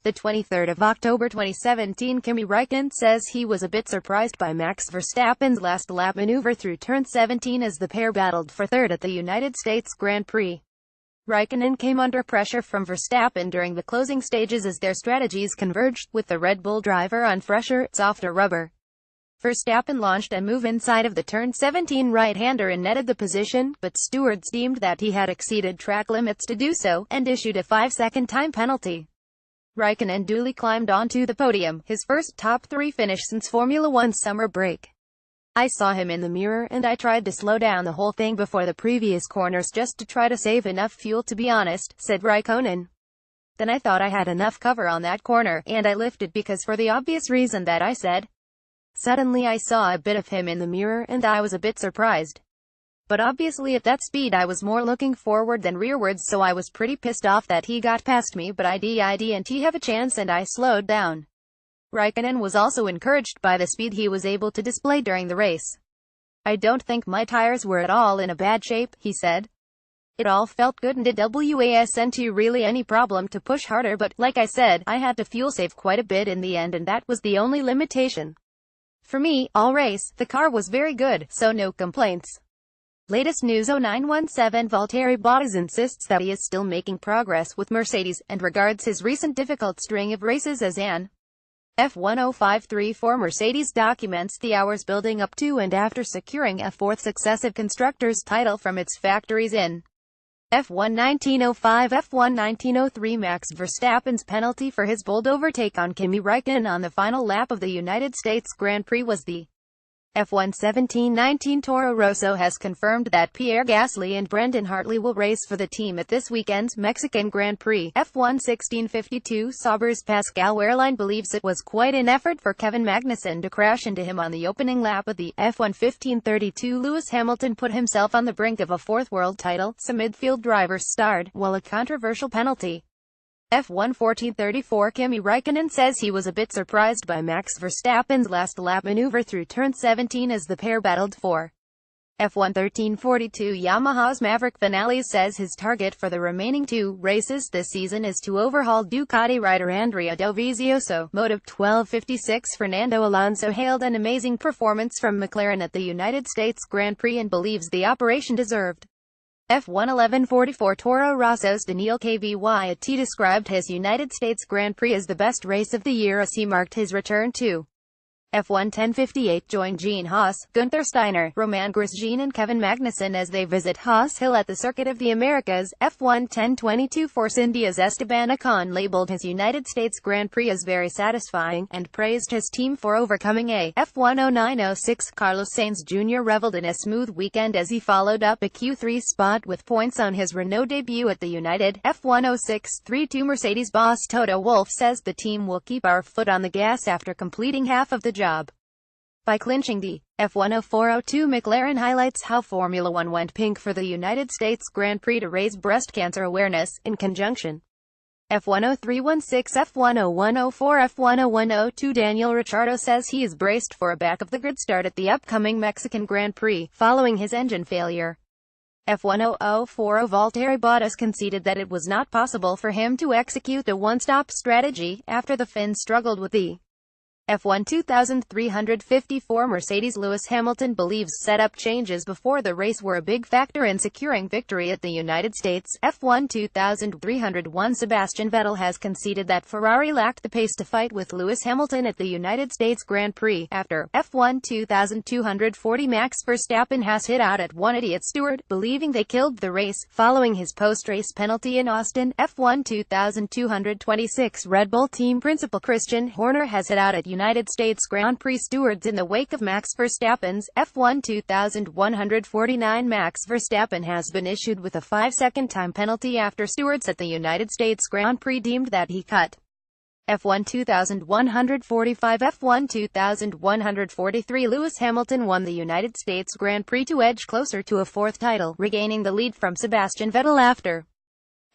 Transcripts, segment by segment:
The 23rd of October 2017, Kimi Räikkönen says he was a bit surprised by Max Verstappen's last lap maneuver through turn 17 as the pair battled for third at the United States Grand Prix. Räikkönen came under pressure from Verstappen during the closing stages as their strategies converged, with the Red Bull driver on fresher, softer rubber. Verstappen launched a move inside of the turn 17 right-hander and netted the position, but stewards deemed that he had exceeded track limits to do so, and issued a 5-second time penalty. Räikkönen duly climbed onto the podium, his first top 3 finish since Formula One's summer break. "I saw him in the mirror and I tried to slow down the whole thing before the previous corners just to try to save enough fuel to be honest," said Räikkönen. "Then I thought I had enough cover on that corner, and I lifted because for the obvious reason that I said. Suddenly I saw a bit of him in the mirror and I was a bit surprised. But obviously at that speed I was more looking forward than rearwards, so I was pretty pissed off that he got past me, but I didn't have a chance and I slowed down." Räikkönen was also encouraged by the speed he was able to display during the race. "I don't think my tires were at all in a bad shape," he said. "It all felt good and it wasn't really any problem to push harder, but, like I said, I had to fuel save quite a bit in the end and that was the only limitation. For me, all race, the car was very good, so no complaints." Latest news: 0917 Valtteri Bottas insists that he is still making progress with Mercedes, and regards his recent difficult string of races as an F1053 for Mercedes documents the hours building up to and after securing a 4th successive constructors' title from its factories in F1 1905, F1 1903. Max Verstappen's penalty for his bold overtake on Kimi Räikkönen on the final lap of the United States Grand Prix was the F1 1719. Toro Rosso has confirmed that Pierre Gasly and Brendan Hartley will race for the team at this weekend's Mexican Grand Prix. F1 1652. Sauber's Pascal Wehrlein believes it was quite an effort for Kevin Magnussen to crash into him on the opening lap of the F1 1532. Lewis Hamilton put himself on the brink of a 4th world title, some midfield drivers starred, while a controversial penalty. F1 1434. Kimi Räikkönen says he was a bit surprised by Max Verstappen's last lap maneuver through turn 17 as the pair battled for F1 1342. Yamaha's Maverick Vinales says his target for the remaining 2 races this season is to overhaul Ducati rider Andrea Dovizioso. Motive 1256. Fernando Alonso hailed an amazing performance from McLaren at the United States Grand Prix and believes the operation deserved F1 1144. Toro Rosso's Daniil Kvyat described his United States Grand Prix as the best race of the year as he marked his return to F1 1058. Join Gene Haas, Gunther Steiner, Roman Grosjean and Kevin Magnussen as they visit Haas Hill at the Circuit of the Americas. F1 1022. Force India's Esteban Ocon labeled his United States Grand Prix as very satisfying, and praised his team for overcoming a F1 0906. Carlos Sainz Jr. reveled in a smooth weekend as he followed up a Q3 spot with points on his Renault debut at the United F1 0632. Mercedes boss Toto Wolff says the team will keep our foot on the gas after completing half of the job by clinching the F1 0402. McLaren highlights how Formula One went pink for the United States Grand Prix to raise breast cancer awareness, in conjunction. F1 0316, F1 0104, F1 0102. Daniel Ricciardo says he is braced for a back-of-the-grid start at the upcoming Mexican Grand Prix, following his engine failure. F1 0040. Valtteri Bottas conceded that it was not possible for him to execute a one-stop strategy, after the Finn struggled with the F1 2354. Mercedes Lewis Hamilton believes setup changes before the race were a big factor in securing victory at the United States F1 2301. Sebastian Vettel has conceded that Ferrari lacked the pace to fight with Lewis Hamilton at the United States Grand Prix. After F1 2240. Max Verstappen has hit out at one idiot steward, believing they killed the race, following his post-race penalty in Austin. F1 2226. Red Bull team principal Christian Horner has hit out at United States Grand Prix stewards in the wake of Max Verstappen's F1 2149. Max Verstappen has been issued with a 5-second time penalty after stewards at the United States Grand Prix deemed that he cut F1 2145. F1 2143. Lewis Hamilton won the United States Grand Prix to edge closer to a 4th title, regaining the lead from Sebastian Vettel after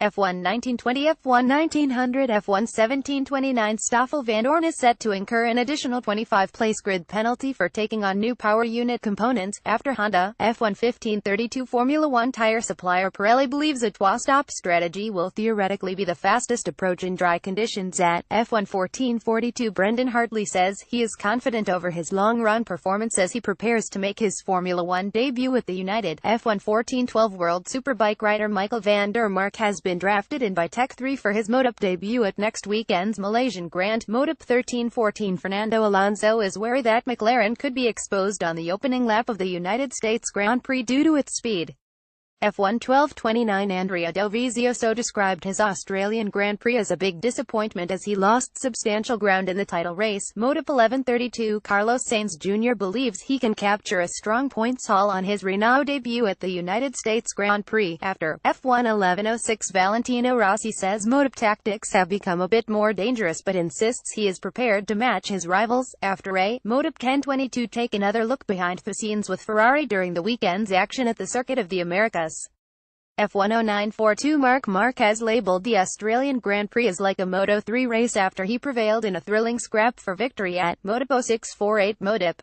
F1 1920, F1 1900, F1 1729. Stoffel Vandoorne is set to incur an additional 25-place grid penalty for taking on new power unit components, after Honda. F1 1532. Formula One tire supplier Pirelli believes a two-stop strategy will theoretically be the fastest approach in dry conditions at F1 1442. Brendan Hartley says he is confident over his long-run performance as he prepares to make his Formula One debut with the United F1 1412. World Superbike rider Michael van der Mark has been drafted in by Tech 3 for his Motop debut at next weekend's Malaysian Grand Motop 1314. Fernando Alonso is wary that McLaren could be exposed on the opening lap of the United States Grand Prix due to its speed. F1 1229. Andrea Dovizioso described his Australian Grand Prix as a big disappointment as he lost substantial ground in the title race. Motop 1132. Carlos Sainz Jr. believes he can capture a strong points haul on his Renault debut at the United States Grand Prix. After F1 1106. Valentino Rossi says Motop tactics have become a bit more dangerous but insists he is prepared to match his rivals. After a Motop 1022. Take another look behind the scenes with Ferrari during the weekend's action at the Circuit of the Americas. F10942. Marc Marquez labeled the Australian Grand Prix as like a Moto3 race after he prevailed in a thrilling scrap for victory at Motop 0648. Motop